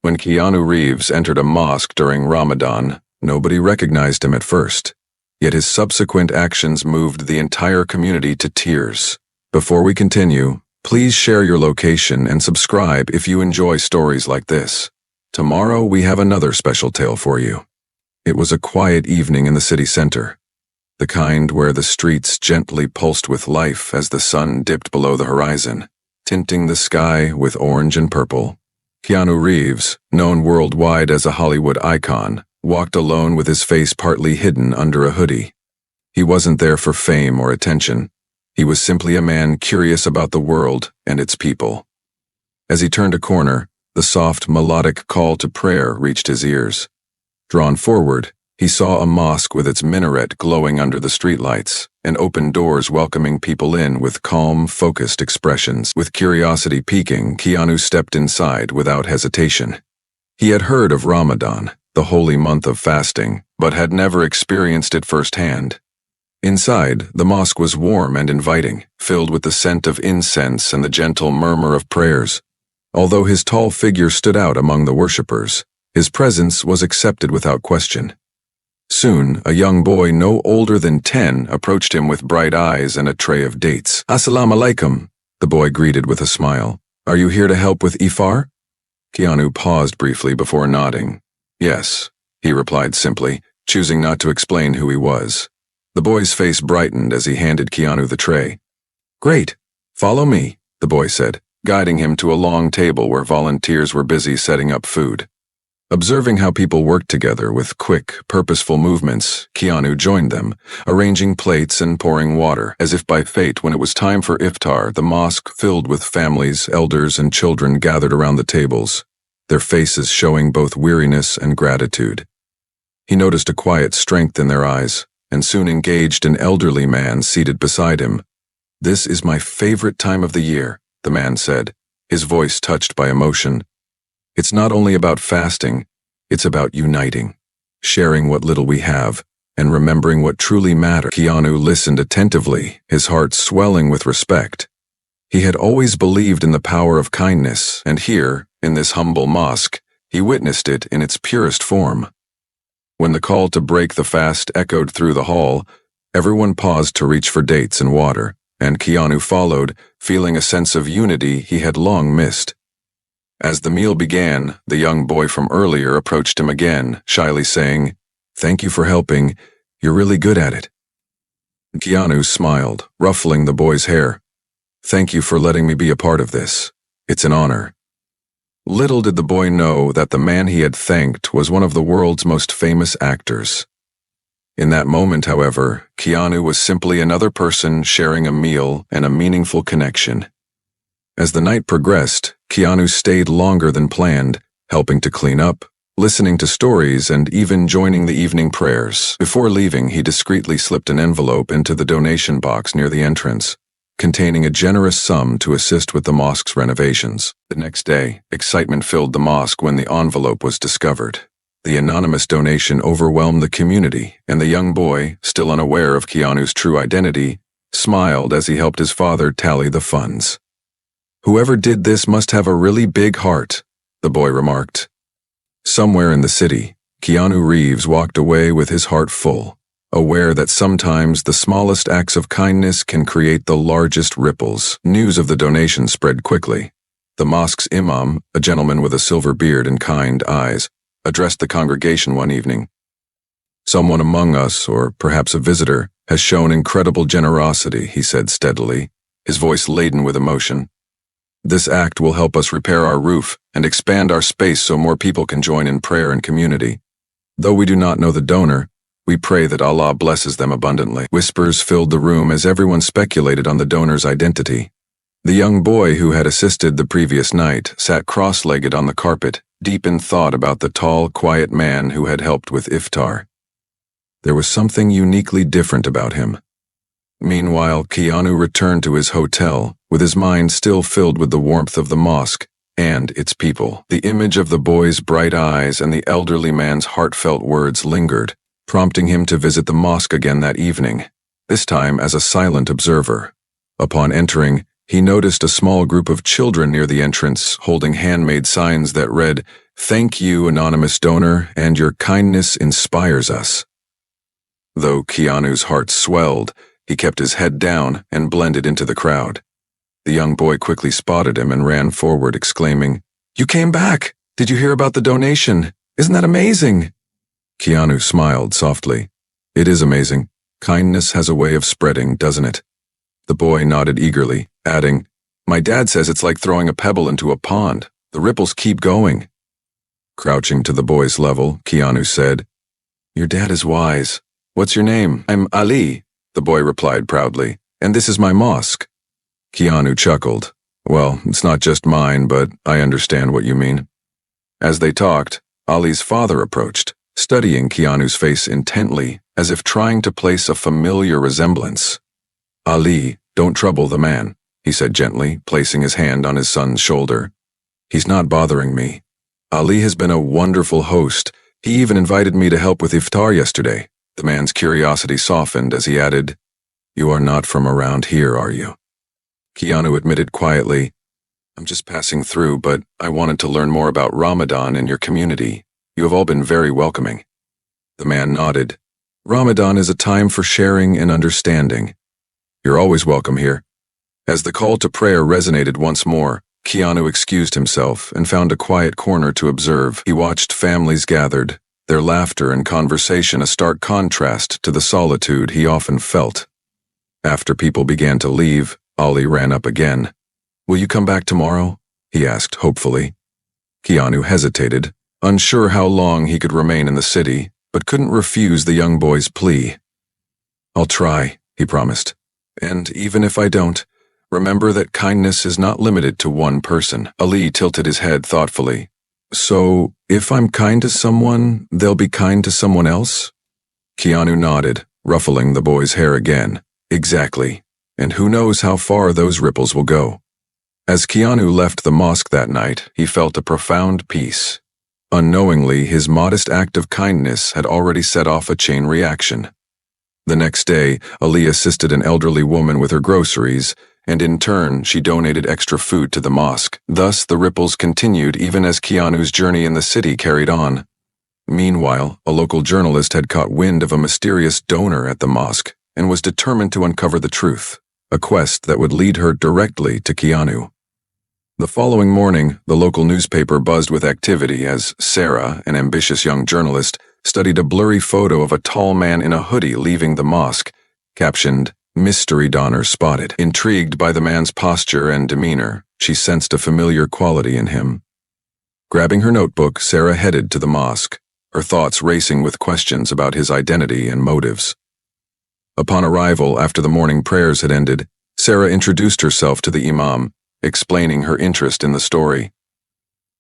When Keanu Reeves entered a mosque during Ramadan, nobody recognized him at first. Yet his subsequent actions moved the entire community to tears. Before we continue, please share your location and subscribe if you enjoy stories like this. Tomorrow we have another special tale for you. It was a quiet evening in the city center, the kind where the streets gently pulsed with life as the sun dipped below the horizon, tinting the sky with orange and purple. Keanu Reeves, known worldwide as a Hollywood icon, walked alone with his face partly hidden under a hoodie. He wasn't there for fame or attention. He was simply a man curious about the world and its people. As he turned a corner, the soft, melodic call to prayer reached his ears. Drawn forward, he saw a mosque with its minaret glowing under the streetlights, and open doors welcoming people in with calm, focused expressions. With curiosity peaking, Keanu stepped inside without hesitation. He had heard of Ramadan, the holy month of fasting, but had never experienced it firsthand. Inside, the mosque was warm and inviting, filled with the scent of incense and the gentle murmur of prayers. Although his tall figure stood out among the worshippers, his presence was accepted without question. Soon, a young boy no older than 10 approached him with bright eyes and a tray of dates. "Assalamu alaikum," the boy greeted with a smile. "Are you here to help with iftar?" Keanu paused briefly before nodding. "Yes," he replied simply, choosing not to explain who he was. The boy's face brightened as he handed Keanu the tray. "Great, follow me," the boy said, guiding him to a long table where volunteers were busy setting up food. Observing how people worked together with quick, purposeful movements, Keanu joined them, arranging plates and pouring water. As if by fate, when it was time for iftar, the mosque filled with families, elders, and children gathered around the tables, their faces showing both weariness and gratitude. He noticed a quiet strength in their eyes, and soon engaged an elderly man seated beside him. "This is my favorite time of the year," the man said, his voice touched by emotion. "It's not only about fasting, it's about uniting, sharing what little we have, and remembering what truly matters." Keanu listened attentively, his heart swelling with respect. He had always believed in the power of kindness, and here, in this humble mosque, he witnessed it in its purest form. When the call to break the fast echoed through the hall, everyone paused to reach for dates and water, and Keanu followed, feeling a sense of unity he had long missed. As the meal began, the young boy from earlier approached him again, shyly saying, "Thank you for helping. You're really good at it." Keanu smiled, ruffling the boy's hair. "Thank you for letting me be a part of this. It's an honor." Little did the boy know that the man he had thanked was one of the world's most famous actors. In that moment, however, Keanu was simply another person sharing a meal and a meaningful connection. As the night progressed, Keanu stayed longer than planned, helping to clean up, listening to stories, and even joining the evening prayers. Before leaving, he discreetly slipped an envelope into the donation box near the entrance, containing a generous sum to assist with the mosque's renovations. The next day, excitement filled the mosque when the envelope was discovered. The anonymous donation overwhelmed the community, and the young boy, still unaware of Keanu's true identity, smiled as he helped his father tally the funds. "Whoever did this must have a really big heart," the boy remarked. Somewhere in the city, Keanu Reeves walked away with his heart full, aware that sometimes the smallest acts of kindness can create the largest ripples. News of the donation spread quickly. The mosque's imam, a gentleman with a silver beard and kind eyes, addressed the congregation one evening. "Someone among us, or perhaps a visitor, has shown incredible generosity," he said steadily, his voice laden with emotion. "This act will help us repair our roof and expand our space so more people can join in prayer and community. Though we do not know the donor, we pray that Allah blesses them abundantly." Whispers filled the room as everyone speculated on the donor's identity. The young boy who had assisted the previous night sat cross-legged on the carpet, deep in thought about the tall, quiet man who had helped with iftar. There was something uniquely different about him. Meanwhile, Keanu returned to his hotel, with his mind still filled with the warmth of the mosque and its people. The image of the boy's bright eyes and the elderly man's heartfelt words lingered, prompting him to visit the mosque again that evening, this time as a silent observer. Upon entering, he noticed a small group of children near the entrance holding handmade signs that read, Thank you, anonymous donor, and your kindness inspires us. Though Keanu's heart swelled, he kept his head down and blended into the crowd. The young boy quickly spotted him and ran forward, exclaiming, "You came back! Did you hear about the donation? Isn't that amazing?" Keanu smiled softly. "It is amazing. Kindness has a way of spreading, doesn't it?" The boy nodded eagerly, adding, "My dad says it's like throwing a pebble into a pond. The ripples keep going." Crouching to the boy's level, Keanu said, "Your dad is wise. What's your name?" "I'm Ali," the boy replied proudly, "and this is my mosque." Keanu chuckled. "Well, it's not just mine, but I understand what you mean." As they talked, Ali's father approached, studying Keanu's face intently, as if trying to place a familiar resemblance. "Ali, don't trouble the man," he said gently, placing his hand on his son's shoulder. "He's not bothering me. Ali has been a wonderful host. He even invited me to help with iftar yesterday." The man's curiosity softened as he added, "You are not from around here, are you?" Keanu admitted quietly, "I'm just passing through, but I wanted to learn more about Ramadan and your community. You have all been very welcoming." The man nodded. "Ramadan is a time for sharing and understanding. You're always welcome here." As the call to prayer resonated once more, Keanu excused himself and found a quiet corner to observe. He watched families gathered, their laughter and conversation a stark contrast to the solitude he often felt. After people began to leave, Ali ran up again. "Will you come back tomorrow?" he asked hopefully. Keanu hesitated, unsure how long he could remain in the city, but couldn't refuse the young boy's plea. "I'll try," he promised. "And even if I don't, remember that kindness is not limited to one person." Ali tilted his head thoughtfully. "So, if I'm kind to someone, they'll be kind to someone else?" Keanu nodded, ruffling the boy's hair again. "Exactly. And who knows how far those ripples will go." As Keanu left the mosque that night, he felt a profound peace. Unknowingly, his modest act of kindness had already set off a chain reaction. The next day, Ali assisted an elderly woman with her groceries, and in turn, she donated extra food to the mosque. Thus, the ripples continued even as Keanu's journey in the city carried on. Meanwhile, a local journalist had caught wind of a mysterious donor at the mosque and was determined to uncover the truth, a quest that would lead her directly to Keanu. The following morning, the local newspaper buzzed with activity as Sarah, an ambitious young journalist, studied a blurry photo of a tall man in a hoodie leaving the mosque, captioned, "Mystery Donor Spotted." Intrigued by the man's posture and demeanor, she sensed a familiar quality in him. Grabbing her notebook, Sarah headed to the mosque, her thoughts racing with questions about his identity and motives. Upon arrival after the morning prayers had ended, Sarah introduced herself to the imam, explaining her interest in the story.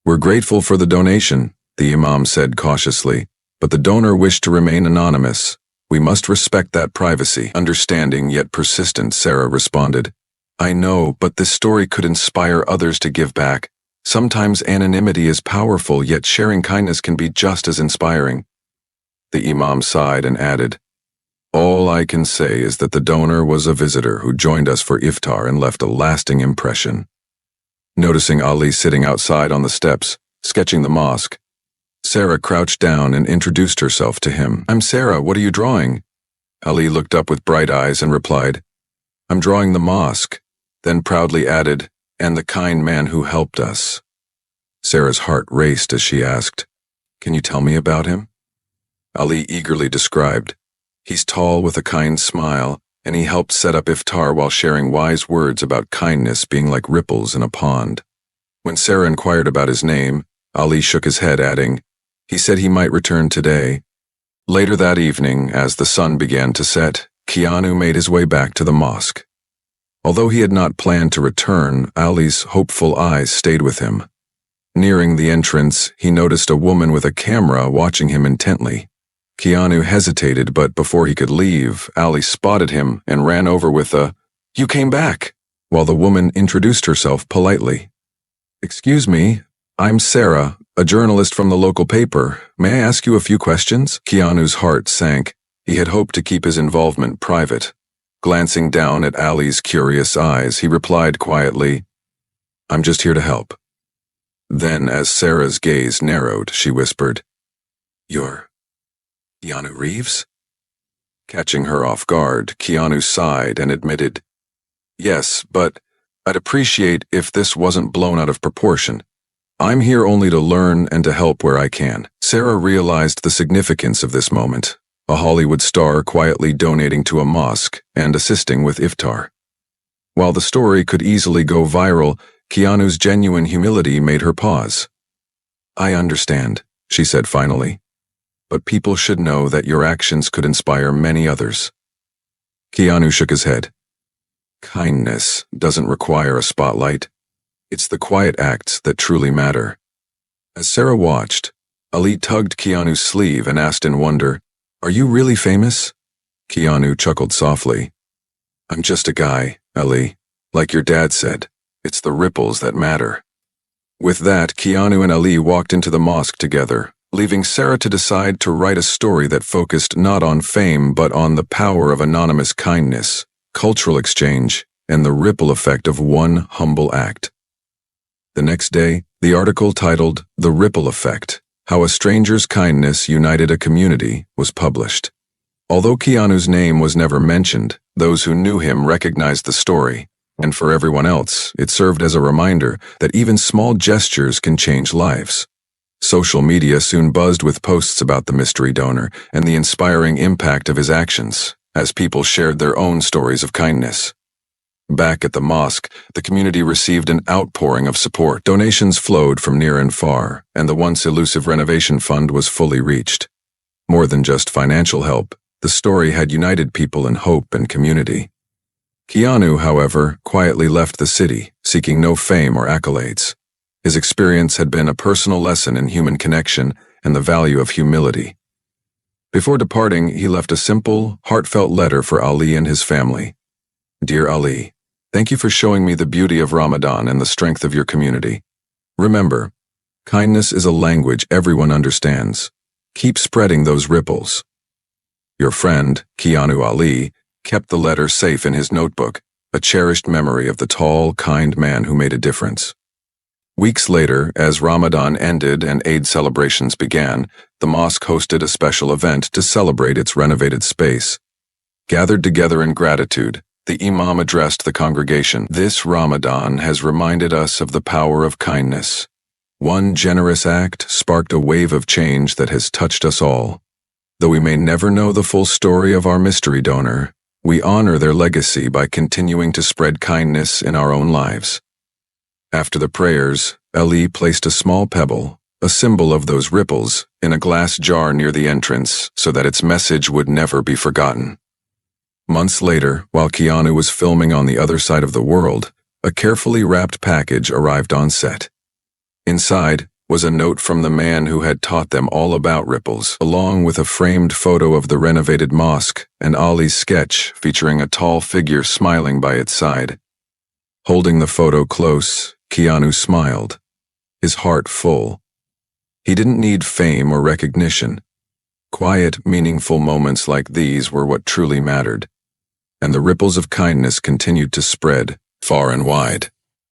"We're grateful for the donation," the imam said cautiously, "but the donor wished to remain anonymous. We must respect that privacy." Understanding yet persistent, Sarah responded, "I know, but this story could inspire others to give back. Sometimes anonymity is powerful, yet sharing kindness can be just as inspiring." The imam sighed and added, "All I can say is that the donor was a visitor who joined us for iftar and left a lasting impression." Noticing Ali sitting outside on the steps, sketching the mosque, Sarah crouched down and introduced herself to him. "I'm Sarah, what are you drawing?" Ali looked up with bright eyes and replied, "I'm drawing the mosque," then proudly added, "and the kind man who helped us." Sarah's heart raced as she asked, "Can you tell me about him?" Ali eagerly described, "He's tall with a kind smile, and he helped set up iftar while sharing wise words about kindness being like ripples in a pond." When Sarah inquired about his name, Ali shook his head, adding, "He said he might return today." Later that evening, as the sun began to set, Keanu made his way back to the mosque. Although he had not planned to return, Ali's hopeful eyes stayed with him. Nearing the entrance, he noticed a woman with a camera watching him intently. Keanu hesitated, but before he could leave, Ali spotted him and ran over with a, "You came back," while the woman introduced herself politely. "Excuse me, I'm Sarah, a journalist from the local paper. May I ask you a few questions?" Keanu's heart sank. He had hoped to keep his involvement private. Glancing down at Ali's curious eyes, he replied quietly, "I'm just here to help." Then, as Sarah's gaze narrowed, she whispered, "You're Keanu Reeves?" Catching her off guard, Keanu sighed and admitted, "Yes, but I'd appreciate if this wasn't blown out of proportion. I'm here only to learn and to help where I can." Sarah realized the significance of this moment, a Hollywood star quietly donating to a mosque and assisting with iftar. While the story could easily go viral, Keanu's genuine humility made her pause. "I understand," she said finally, "but people should know that your actions could inspire many others." Keanu shook his head. "Kindness doesn't require a spotlight. It's the quiet acts that truly matter." As Sarah watched, Ali tugged Keanu's sleeve and asked in wonder, "Are you really famous?" Keanu chuckled softly. "I'm just a guy, Ali. Like your dad said, it's the ripples that matter." With that, Keanu and Ali walked into the mosque together, leaving Sarah to decide to write a story that focused not on fame but on the power of anonymous kindness, cultural exchange, and the ripple effect of one humble act. The next day, the article titled "The Ripple Effect: How a Stranger's Kindness United a Community" was published. Although Keanu's name was never mentioned, those who knew him recognized the story, and for everyone else, it served as a reminder that even small gestures can change lives. Social media soon buzzed with posts about the mystery donor and the inspiring impact of his actions, as people shared their own stories of kindness. Back at the mosque, the community received an outpouring of support. Donations flowed from near and far, and the once elusive renovation fund was fully reached. More than just financial help, the story had united people in hope and community. Keanu, however, quietly left the city, seeking no fame or accolades. His experience had been a personal lesson in human connection and the value of humility. Before departing, he left a simple, heartfelt letter for Ali and his family. "Dear Ali, thank you for showing me the beauty of Ramadan and the strength of your community. Remember, kindness is a language everyone understands. Keep spreading those ripples." Your friend, Keanu Ali, kept the letter safe in his notebook, a cherished memory of the tall, kind man who made a difference. Weeks later, as Ramadan ended and Eid celebrations began, the mosque hosted a special event to celebrate its renovated space. Gathered together in gratitude, the Imam addressed the congregation. "This Ramadan has reminded us of the power of kindness. One generous act sparked a wave of change that has touched us all. Though we may never know the full story of our mystery donor, we honor their legacy by continuing to spread kindness in our own lives." After the prayers, Ali placed a small pebble, a symbol of those ripples, in a glass jar near the entrance so that its message would never be forgotten. Months later, while Keanu was filming on the other side of the world, a carefully wrapped package arrived on set. Inside was a note from the man who had taught them all about ripples, along with a framed photo of the renovated mosque and Ali's sketch featuring a tall figure smiling by its side. Holding the photo close, Keanu smiled, his heart full. He didn't need fame or recognition. Quiet, meaningful moments like these were what truly mattered, and the ripples of kindness continued to spread far and wide.